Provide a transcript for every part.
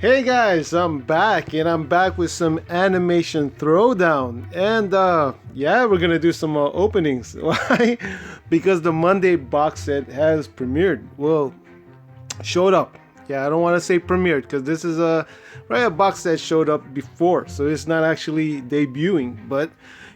Hey guys, I'm back and I'm back with some animation throwdown. And yeah, we're gonna do some openings. Why? Because the Monday box set has premiered. Well, showed up. Yeah, I don't want to say premiered because this is a box that showed up before, so it's not actually debuting. But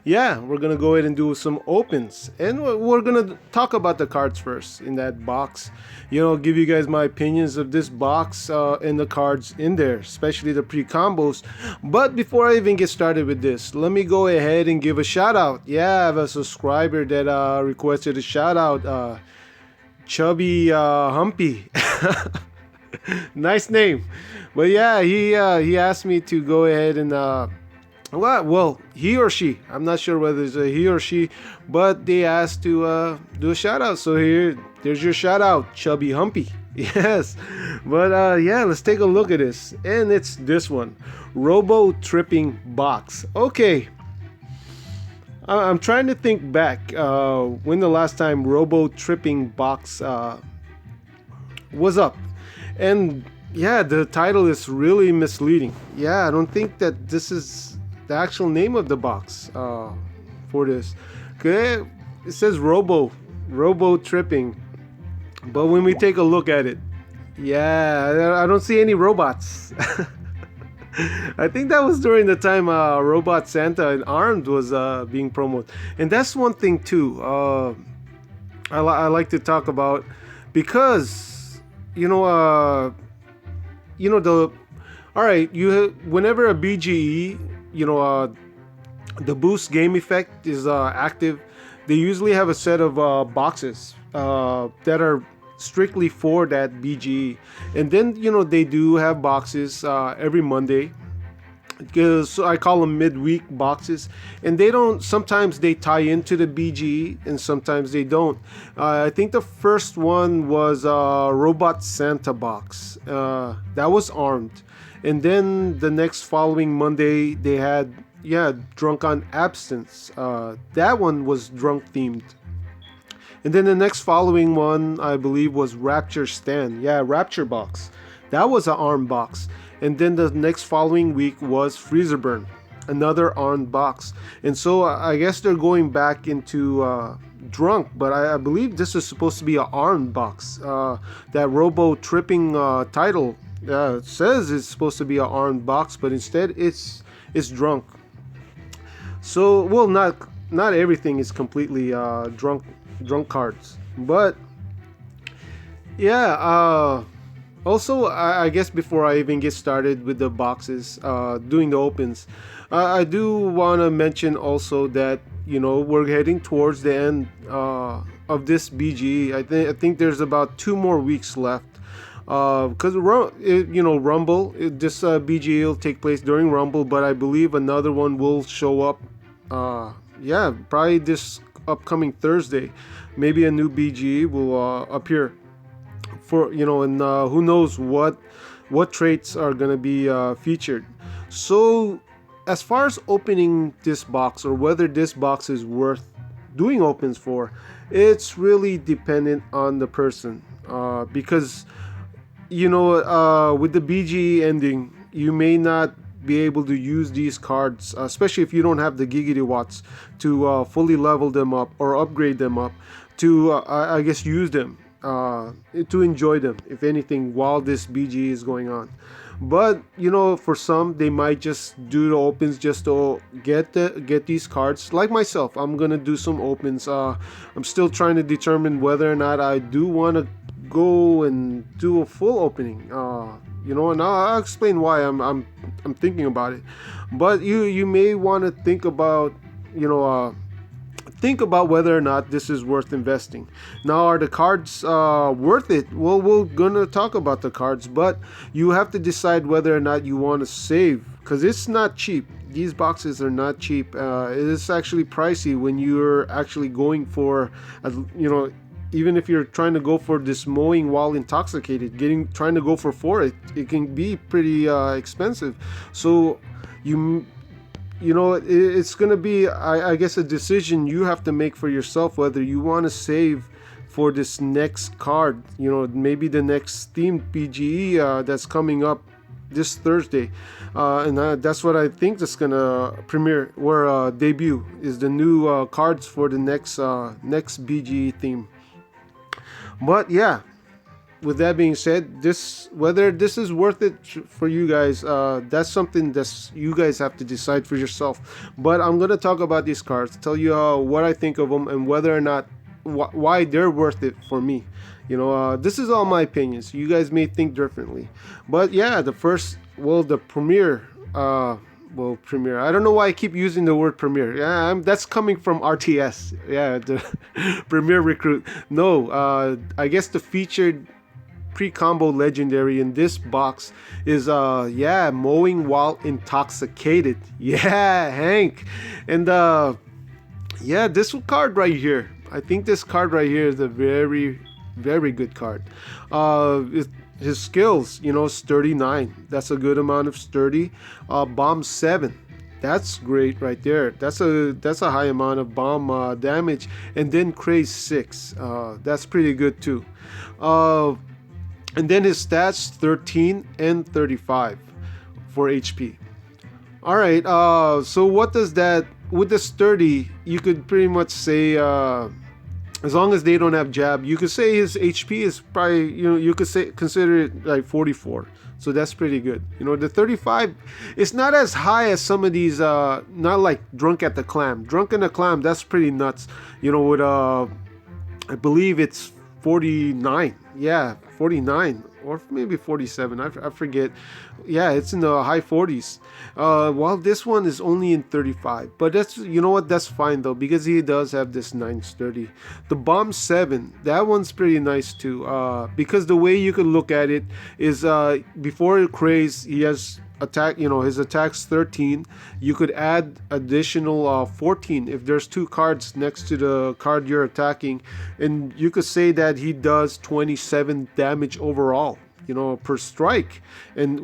yeah, we're gonna go ahead and do some opens, and we're gonna talk about the cards first in that box. Give you guys my opinions of this box and the cards in there, especially the pre-combos. But before I even get started with this, let me go ahead and give a shout out. Yeah, I have a subscriber that requested a shout out. Chubby Humpy. Nice name. But yeah, he asked me to go ahead and well, he or she, I'm not sure whether it's a he or she, but they asked to do a shout out. So there's your shout out, Chubby Humpy. Yes. But yeah, let's take a look at this. And it's this one, Robotripping Box. Okay, I'm trying to think back when the last time Robotripping Box was up. And yeah, the title is really misleading. Yeah, I don't think that this is the actual name of the box for this. Okay, it says Robotripping. But when we take a look at it, yeah, I don't see any robots. I think that was during the time Robot Santa and Armed was being promoted. And that's one thing too I like to talk about, because the all right, whenever a BGE, the boost game effect is active, they usually have a set of boxes that are strictly for that BGE. And then they do have boxes every Monday, because I call them midweek boxes, and sometimes they tie into the BGE and sometimes they don't. I think the first one was Robot Santa box, that was Armed. And then the next following Monday they had Drunk on Absence, that one was drunk themed. And then the next following one, I believe, was Rapture Stand. Yeah, Rapture box. That was an Armed box. And then the next following week was Freezer Burn, another Armed box. And so I guess they're going back into drunk, but I believe this is supposed to be an Armed box. That Robotripping title says it's supposed to be an Armed box, but instead it's drunk. So, well, not everything is completely drunk cards, but yeah. Also, I guess before I even get started with the boxes, doing the opens, I do want to mention also that we're heading towards the end of this BG. I think there's about 2 more weeks left, because Rumble, this BG will take place during Rumble, but I believe another one will show up. Probably this upcoming Thursday. Maybe a new BG will appear. And who knows what traits are gonna be featured. So as far as opening this box, or whether this box is worth doing opens for, it's really dependent on the person, because with the BG ending, you may not be able to use these cards, especially if you don't have the Giggity Watts to fully level them up or upgrade them up to I guess use them to enjoy them, if anything, while this BG is going on. But for some, they might just do the opens just to get these cards. Like myself, I'm gonna do some opens. I'm still trying to determine whether or not I do want to go and do a full opening. And I'll explain why I'm thinking about it. But you may want to think about whether or not this is worth investing. Now, are the cards worth it? Well, we're gonna talk about the cards, but you have to decide whether or not you want to save, because it's not cheap. These boxes are not cheap. It is actually pricey when you're actually going for, even if you're trying to go for this mowing while intoxicated, trying to go for 4, it can be pretty expensive. So it's going to be, I guess, a decision you have to make for yourself, whether you want to save for this next card, maybe the next themed BGE that's coming up this Thursday, and that's what I think that's gonna premiere or debut is the new cards for the next BGE theme. But yeah, with that being said, this whether this is worth it for you guys, that's something that you guys have to decide for yourself. But I'm gonna talk about these cards, tell you what I think of them, and whether or not why they're worth it for me. This is all my opinions. You guys may think differently, but yeah, the premiere. Premiere. I don't know why I keep using the word premiere. Yeah, that's coming from RTS. Yeah, the premiere recruit. No, I guess the featured pre-combo legendary in this box is mowing while intoxicated. Yeah, Hank. And this card right here. I think this card right here is a very, very good card. His skills, sturdy 9. That's a good amount of sturdy. Bomb 7. That's great right there. That's a high amount of bomb damage. And then craze 6. That's pretty good too. And then his stats 13 and 35 for HP. All right. So what does that with the sturdy? You could pretty much say. As long as they don't have jab, you could say his HP is probably, you could consider it like 44. So that's pretty good. The 35, it's not as high as some of these, not like Drunk at the Clam. Drunk in the Clam, that's pretty nuts. With, I believe it's 49. Yeah, 49. Or maybe 47, I forget. Yeah, it's in the high 40s. While this one is only in 35. But that's, that's fine though, because he does have this 9 sturdy. The bomb 7, that one's pretty nice too. Because the way you could look at it is before craze, he has attack, his attack's 13. You could add additional 14 if there's 2 cards next to the card you're attacking, and you could say that he does 27 damage overall, per strike. And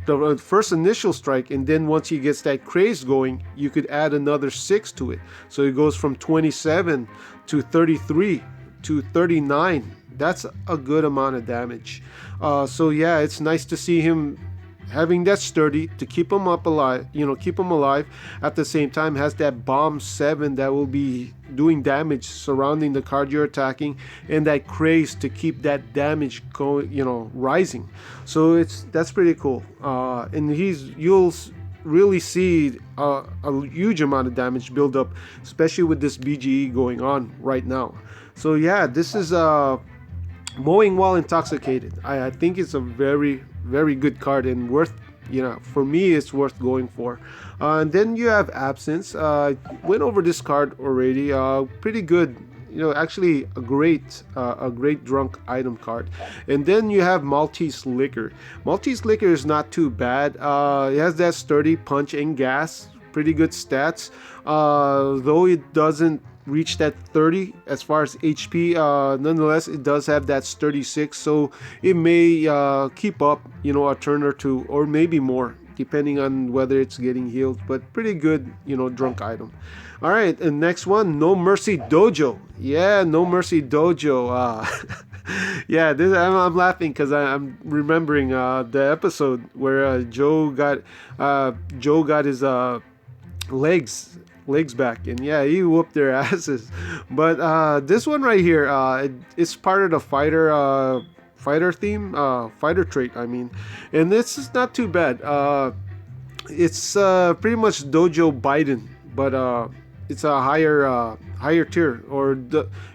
the first initial strike, and then once he gets that craze going, you could add another 6 to it, so it goes from 27 to 33 to 39. That's a good amount of damage. So yeah, it's nice to see him having that sturdy to keep him alive, at the same time has that bomb 7 that will be doing damage surrounding the card you're attacking, and that craze to keep that damage going, rising. So that's pretty cool. And you'll really see a huge amount of damage build up, especially with this BGE going on right now. So yeah, this is mowing while intoxicated. I think it's a very, very good card and worth, for me it's worth going for. And then you have absence. Went over this card already. Pretty good, actually a great drunk item card. And then you have Maltese Liquor. Maltese Liquor is not too bad. It has that sturdy punch and gas, pretty good stats, though it doesn't reach that 30 as far as HP. Nonetheless, it does have that sturdy 6, so it may keep up, a turn or two, or maybe more, depending on whether it's getting healed. But pretty good, drunk item. All right, and next one, No Mercy Dojo. Yeah, No Mercy Dojo. Yeah, I'm laughing because I'm remembering the episode where Joe got his legs back, and yeah, he whooped their asses. But this one right here, it's part of the fighter theme, fighter trait, I mean, and this is not too bad. It's pretty much Dojo Biden, but it's a higher tier, or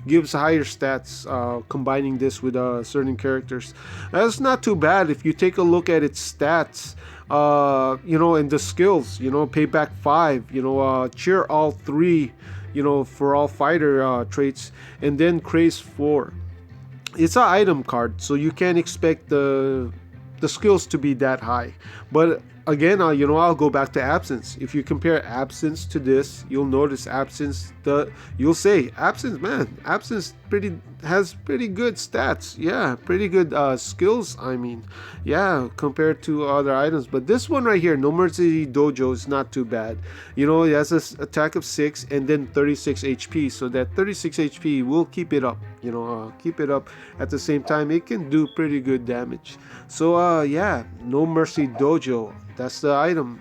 gives higher stats, combining this with certain characters. That's not too bad if you take a look at its stats. And the skills, payback 5, cheer all 3, for all fighter traits, and then craze 4. It's an item card, so you can't expect the skills to be that high. But again, I'll go back to absence. If you compare absence to this, you'll notice absence. You'll say absence, man. Absence has pretty good stats. Yeah, pretty good skills. I mean, yeah, compared to other items. But this one right here, No Mercy Dojo, is not too bad. It has an attack of 6 and then 36 HP. So that 36 HP will keep it up. Keep it up. At the same time, it can do pretty good damage. So yeah, No Mercy Dojo. That's the item.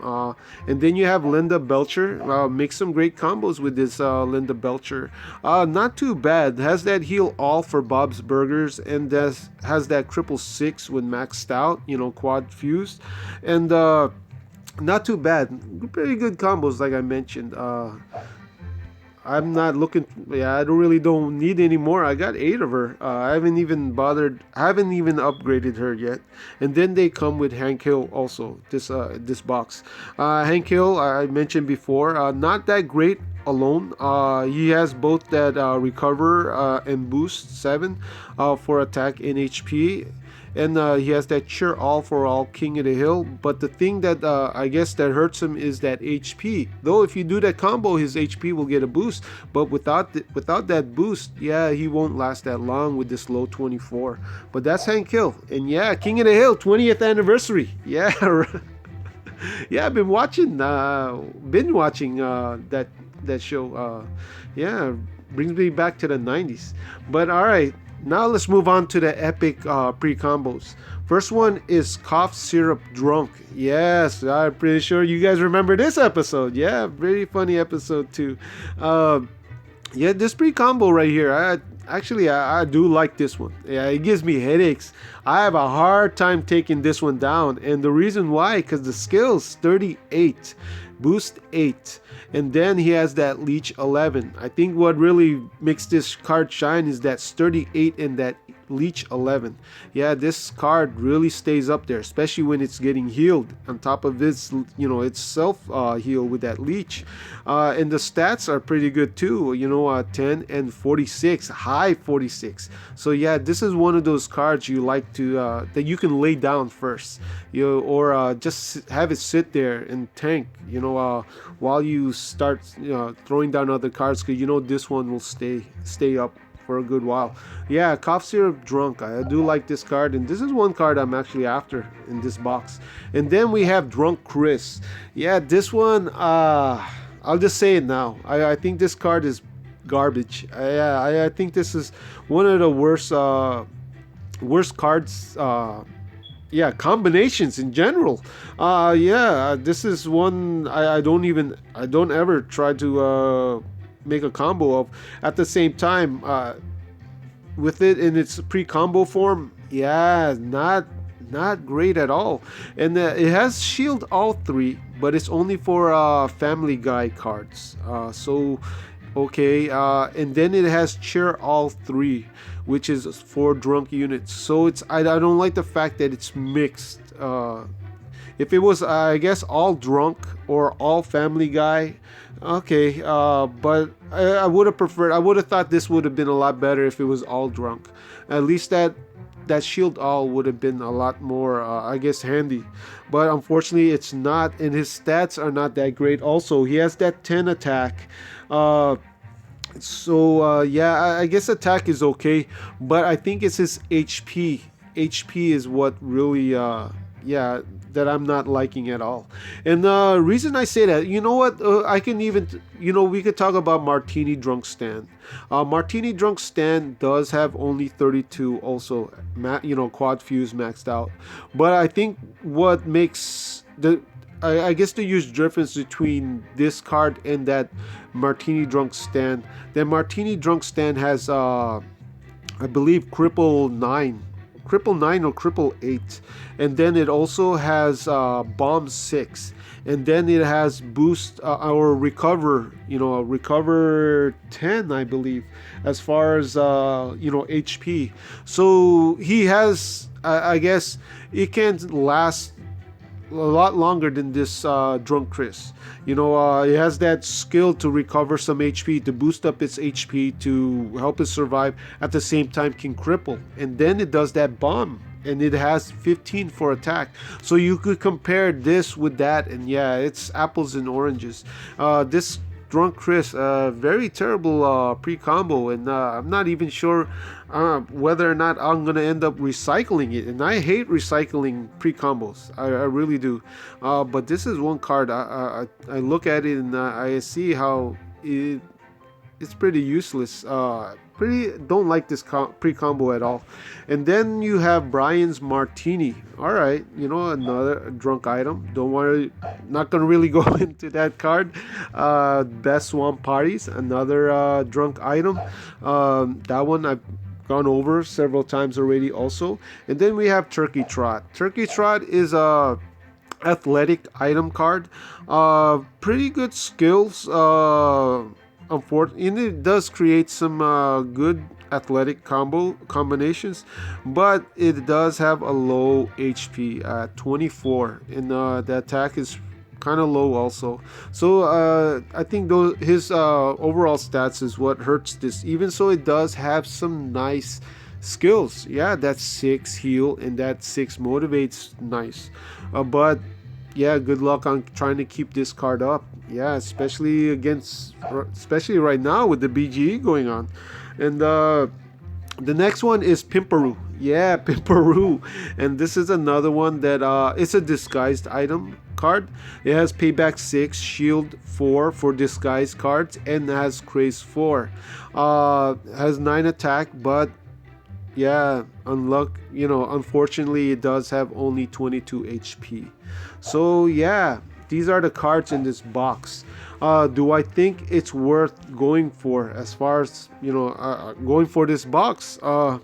And then you have Linda Belcher. Make some great combos with this Linda Belcher. Not too bad. Has that heal all for Bob's Burgers, and has that cripple 6 when maxed out, quad fused. And not too bad. Pretty good combos, like I mentioned. I'm not looking. Yeah, I don't need any more. I got 8 of her. I haven't even upgraded her yet. And then they come with Hank Hill also. This box. Hank Hill, I mentioned before. Not that great alone. He has both that recover and boost 7 for attack and HP. And he has that cheer all for all King of the Hill. But the thing that I guess that hurts him is that HP. Though if you do that combo, his HP will get a boost. But without that boost, yeah, he won't last that long with this low 24. But that's Hank Hill. And yeah, King of the Hill, 20th anniversary. Yeah, yeah, I've been watching that show. Yeah, brings me back to the 90s. But all right. Now let's move on to the epic pre-combos. First one is Cough Syrup Drunk. Yes, I'm pretty sure you guys remember this episode. Yeah, very funny episode too. Yeah, this pre-combo right here, I do like this one. Yeah, it gives me headaches. I have a hard time taking this one down, and the reason why, because the skills 38, boost 8, and then he has that leech 11. I think what really makes this card shine is that sturdy 8 and that leech 11. Yeah, this card really stays up there, especially when it's getting healed on top of its its self heal with that leech. And the stats are pretty good too, 10 and 46, high 46. So yeah, this is one of those cards you like to that you can lay down first, or just have it sit there and tank, while you start throwing down other cards, because this one will stay up for a good while. Yeah, Cough Syrup Drunk. I do like this card, and this is one card I'm actually after in this box. And then we have Drunk Chris. Yeah, this one, I'll just say it now. I think this card is garbage. I think this is one of the worst cards. Combinations in general. This is one I don't ever try to make a combo of. At the same time, with it in its pre-combo form, not great at all. And it has shield all 3, but it's only for Family Guy cards. Okay, and then it has cheer all 3, which is for drunk units. So I don't like the fact that it's mixed. If it was, I guess, all drunk or all Family Guy, okay, but I would have preferred. I would have thought this would have been a lot better if it was all drunk. At least that shield all would have been a lot more, I guess, handy. But unfortunately, it's not, and his stats are not that great. Also, he has that 10 attack. I guess attack is okay, but I think it's his HP. HP is what really, that I'm not liking at all. And the reason I say that, I can even, we could talk about Martini Drunk Stand. Martini Drunk Stand does have only 32 also, quad fuse maxed out. But I think what makes I guess the huge difference between this card and that Martini Drunk Stand, that Martini Drunk Stand has, I believe, cripple 9 or cripple 8, and then it also has bomb 6, and then it has boost or recover, recover 10, I believe, as far as HP. So he has, I guess, it can last a lot longer than this Drunk Chris. It has that skill to recover some HP, to boost up its HP, to help it survive, at the same time can cripple, and then it does that bomb and it has 15 for attack. So you could compare this with that, and yeah, it's apples and oranges. This Drunk Chris, very terrible pre-combo, and I'm not even sure whether or not I'm gonna end up recycling it. And I hate recycling pre-combos, I really do. But this is one card I look at it and I see how it's pretty useless. Pretty don't like this pre-combo at all. And then you have Brian's Martini. All right, you know, another drunk item. Don't worry, not gonna really go into that card. Best Swamp Parties, another drunk item. That one I've gone over several times already also. And then we have Turkey Trot. Turkey Trot is a athletic item card. Pretty good skills. Unfortunately, it does create some good athletic combinations, but it does have a low HP at 24, and the attack is kind of low also. So I think his overall stats is what hurts this. Even so, it does have some nice skills. Yeah, that 6 heal and that 6 motivates, nice. But yeah, good luck on trying to keep this card up. Yeah, especially right now with the BGE going on. And the next one is Pimperoo. Yeah, Pimperoo. And this is another one that it's a disguised item card. It has payback 6, shield 4 for disguised cards, and has craze 4. Has 9 attack, but yeah, unfortunately it does have only 22 HP. So yeah, these are the cards in this box. Do I think it's worth going for, as far as going for this box? I'll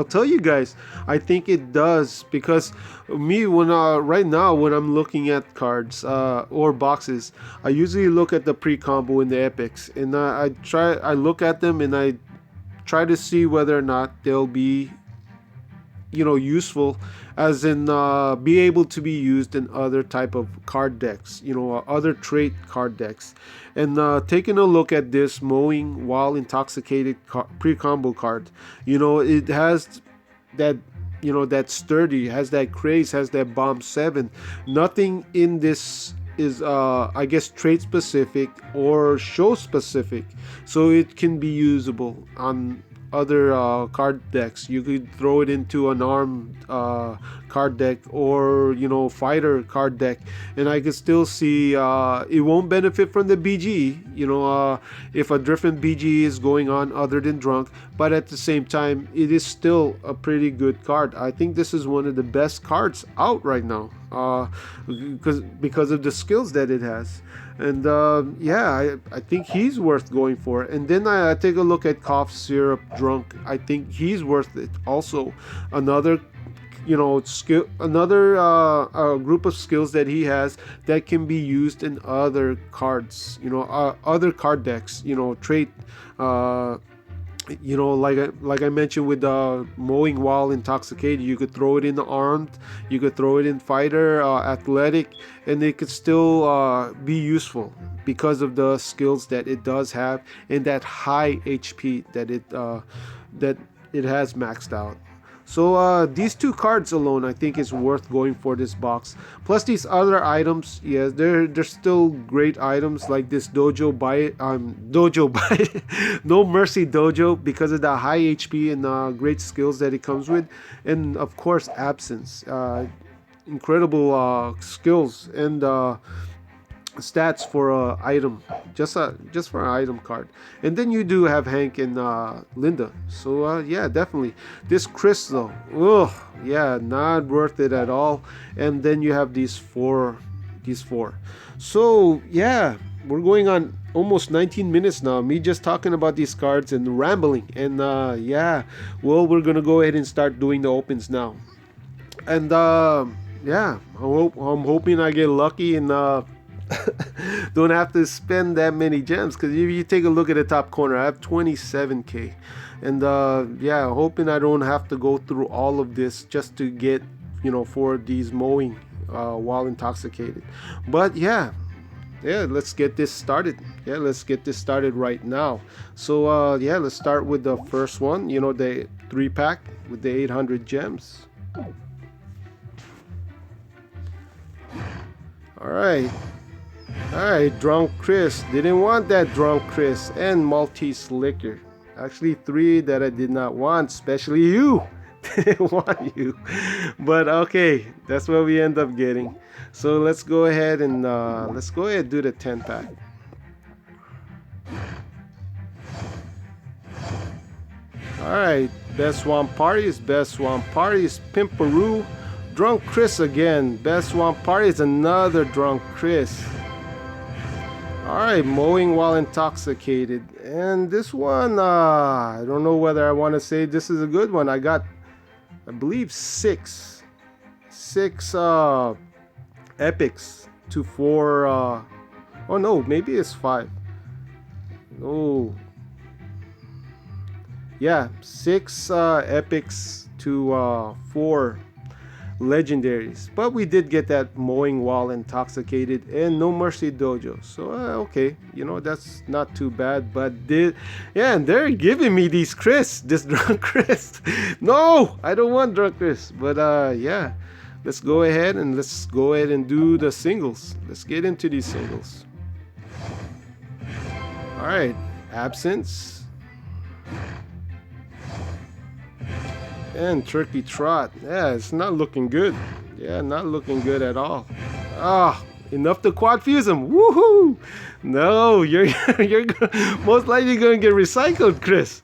tell you guys, I think it does, because me, when right now when I'm looking at cards or boxes, I usually look at the pre-combo and the epics, and I look at them and I try to see whether or not they'll be useful, as in be able to be used in other type of card decks, other trait card decks. And taking a look at this Mowing While Intoxicated pre-combo card, it has that that sturdy, has that craze, has that bomb 7. Nothing in this is I guess trait specific or show specific, so it can be usable on other card decks. You could throw it into an armed card deck, or fighter card deck, and I could still see it won't benefit from the BG, if a different BG is going on other than drunk, but at the same time it is still a pretty good card. I think this is one of the best cards out right now, because of the skills that it has. And yeah, I think he's worth going for. And then I take a look at Cough Syrup Drunk. I think he's worth it also. Another skill, another group of skills that he has that can be used in other cards, other card decks, trait, like I mentioned with Mowing While Intoxicated. You could throw it in the armed, you could throw it in fighter, athletic, and it could still be useful because of the skills that it does have, and that high HP that it has maxed out. So these two cards alone, I think, is worth going for this box. Plus these other items, yes, they're still great items, like this Dojo No Mercy Dojo, because of the high HP and great skills that it comes with, and of course Absence, incredible skills and stats for a item, just for an item card. And then you do have Hank and Linda. So yeah, definitely this Chris though, yeah, not worth it at all. And then you have these four. So yeah, we're going on almost 19 minutes now, me just talking about these cards and rambling. And yeah, well, we're gonna go ahead and start doing the opens now. And yeah, I'm hoping I get lucky and don't have to spend that many gems, because if you take a look at the top corner, I have 27k, and yeah, hoping I don't have to go through all of this just to get for these Mowing While Intoxicated. But yeah, let's get this started. Let's get this started right now. So yeah, let's start with the first one, the 3-pack with the 800 gems. Alright. Alright, Drunk Chris. Didn't want that Drunk Chris. And Maltese Liquor. Actually, 3 that I did not want, especially you. Didn't want you. But okay, that's what we end up getting. So let's go ahead and do the 10 pack. Alright, Best Swamp Parties, Pimperoo. Drunk Chris again. Best Swamp Party is another Drunk Chris. Alright, Mowing While Intoxicated. And this one, I don't know whether I want to say this is a good one. I got, I believe, 6 epics to 4, oh no, maybe it's 5. Oh. Yeah, 6 epics to 4 legendaries, but we did get that Mowing While Intoxicated and No Mercy Dojo, so okay, you know, that's not too bad. But and they're giving me these Chris, this Drunk Chris. No, I don't want Drunk Chris. But yeah, let's go ahead and do the singles. Let's get into these singles. All right, Absence and Turkey Trot. Yeah, it's not looking good. Yeah, not looking good at all. Ah, enough to quad fuse him. Woohoo! No, you're most likely gonna get recycled, Chris.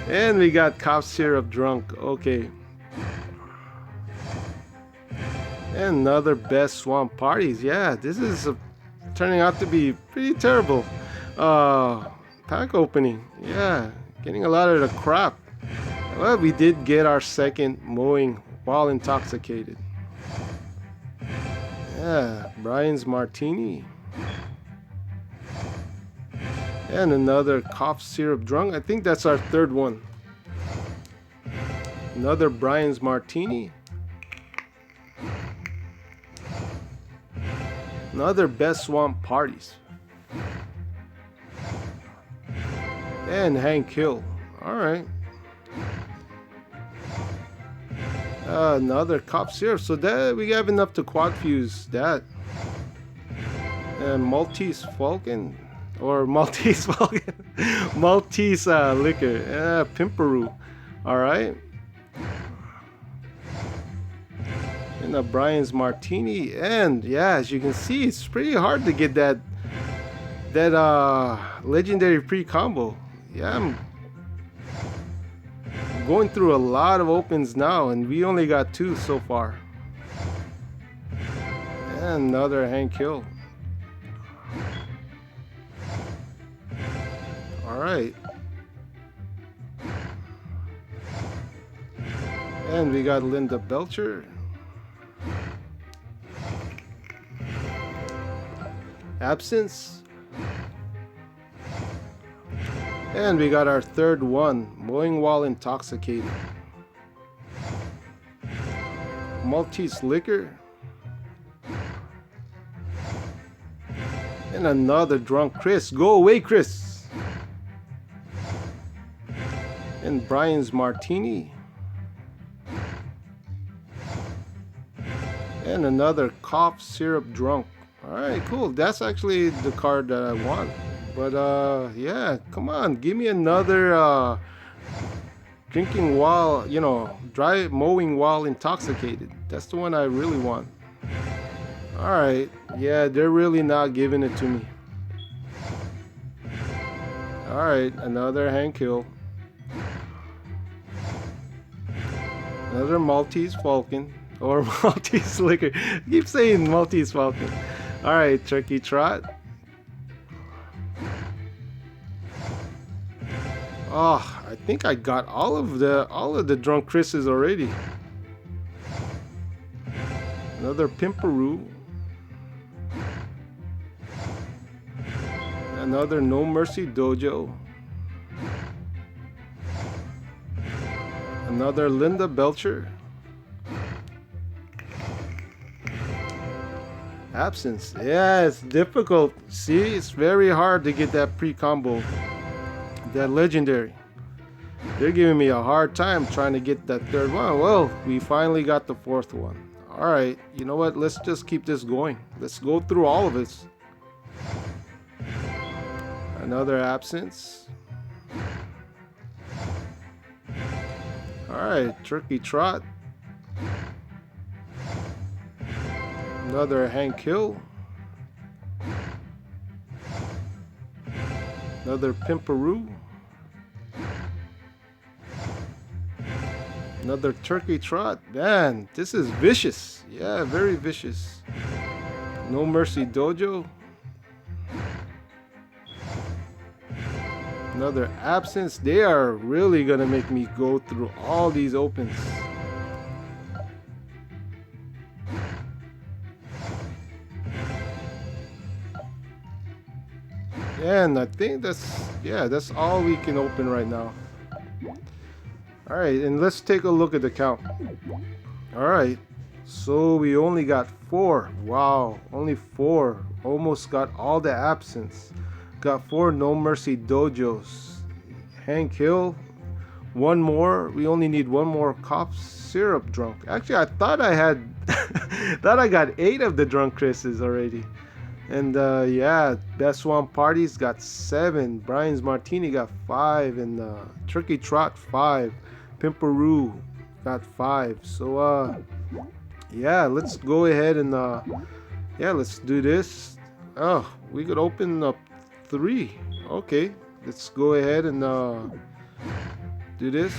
And we got Cough Syrup Drunk. Okay. And another Best Swamp Parties. Yeah, this is turning out to be pretty terrible. Pack opening. Yeah, getting a lot of the crap. Well, we did get our second Mowing While Intoxicated. Yeah, Brian's Martini. And another Cough Syrup Drunk. I think that's our third one. Another Brian's Martini. Another Best Swamp Parties. And Hank Hill. Alright. Another Cough Syrup. So that we have enough to quad fuse that. And Maltese Falcon. Or Maltese Falcon. Maltese Liquor. Pimperoo. Alright. And a Brian's Martini. And yeah, as you can see, it's pretty hard to get that legendary pre-combo. Yeah, I'm going through a lot of opens now, and we only got 2 so far. And another Hank Hill. Alright. And we got Linda Belcher. Absence. And we got our third one, Mowing While Intoxicated. Maltese Liquor. And another Drunk Chris. Go away, Chris. And Brian's Martini. And another Cough Syrup Drunk. Alright, cool. That's actually the card that I want. But yeah, come on, give me another drinking while, you know, mowing while intoxicated. That's the one I really want. Alright, yeah, they're really not giving it to me. Alright, another Hank Hill. Another Maltese Falcon. Or Maltese Liquor. I keep saying Maltese Falcon. Alright, Turkey Trot. Oh, I think I got all of the Drunk Chris's already. Another Pimperoo. Another No Mercy Dojo. Another Linda Belcher. Absence. Yeah, it's difficult. See, it's very hard to get that pre-combo. That legendary. They're giving me a hard time trying to get that third one. Well, we finally got the fourth one. All right, you know what? Let's just keep this going. Let's go through all of it. Another absence. All right, turkey trot. Another Hank Hill. Another Pimperoo. Another turkey trot. Man, this is vicious. Yeah, very vicious. No Mercy Dojo. Another absence. They are really gonna make me go through all these opens. And I think that's all we can open right now. All right, and let's take a look at the count. All right, so we only got 4. Wow, only 4. Almost got all the absence. Got 4 No Mercy Dojos. Hank Hill. 1 more. We only need 1 more cough syrup drunk. Actually, I thought I had thought I got 8 of the drunk Chris's already. And yeah, Best Swamp Parties got 7. Brian's Martini got 5. And Turkey Trot 5. Pimperoo got 5. So yeah, let's go ahead and yeah, let's do this. Oh, we could open up 3. Okay, let's go ahead and do this.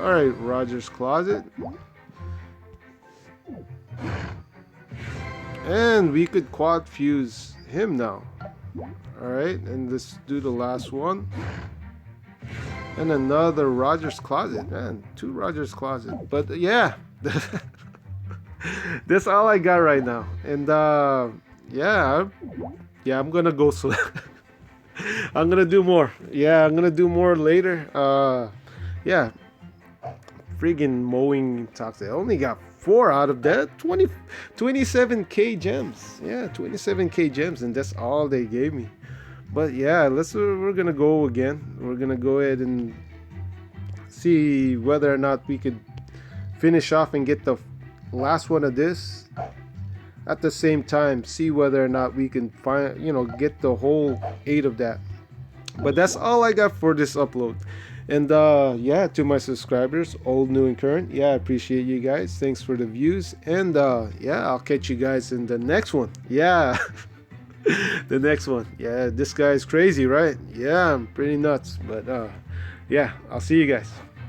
All right, Roger's Closet. And we could quad fuse him now. All right, and let's do the last one. And another Roger's Closet. Man, 2 Roger's Closet. But yeah, that's all I got right now. And yeah, I'm gonna go so I'm gonna do more. Yeah, I'm gonna do more later. Yeah, friggin' mowing toxic. I only got 4 out of that. 27k gems. Yeah, 27k gems, and that's all they gave me. But yeah, we're gonna go again. We're gonna go ahead and see whether or not we could finish off and get the last one of this. At the same time, see whether or not we can find, get the whole 8 of that. But that's all I got for this upload. And yeah, to my subscribers, old, new, and current, yeah, I appreciate you guys. Thanks for the views. And yeah, I'll catch you guys in the next one. Yeah, the next one. Yeah, this guy's crazy, right? Yeah, I'm pretty nuts. But yeah, I'll see you guys.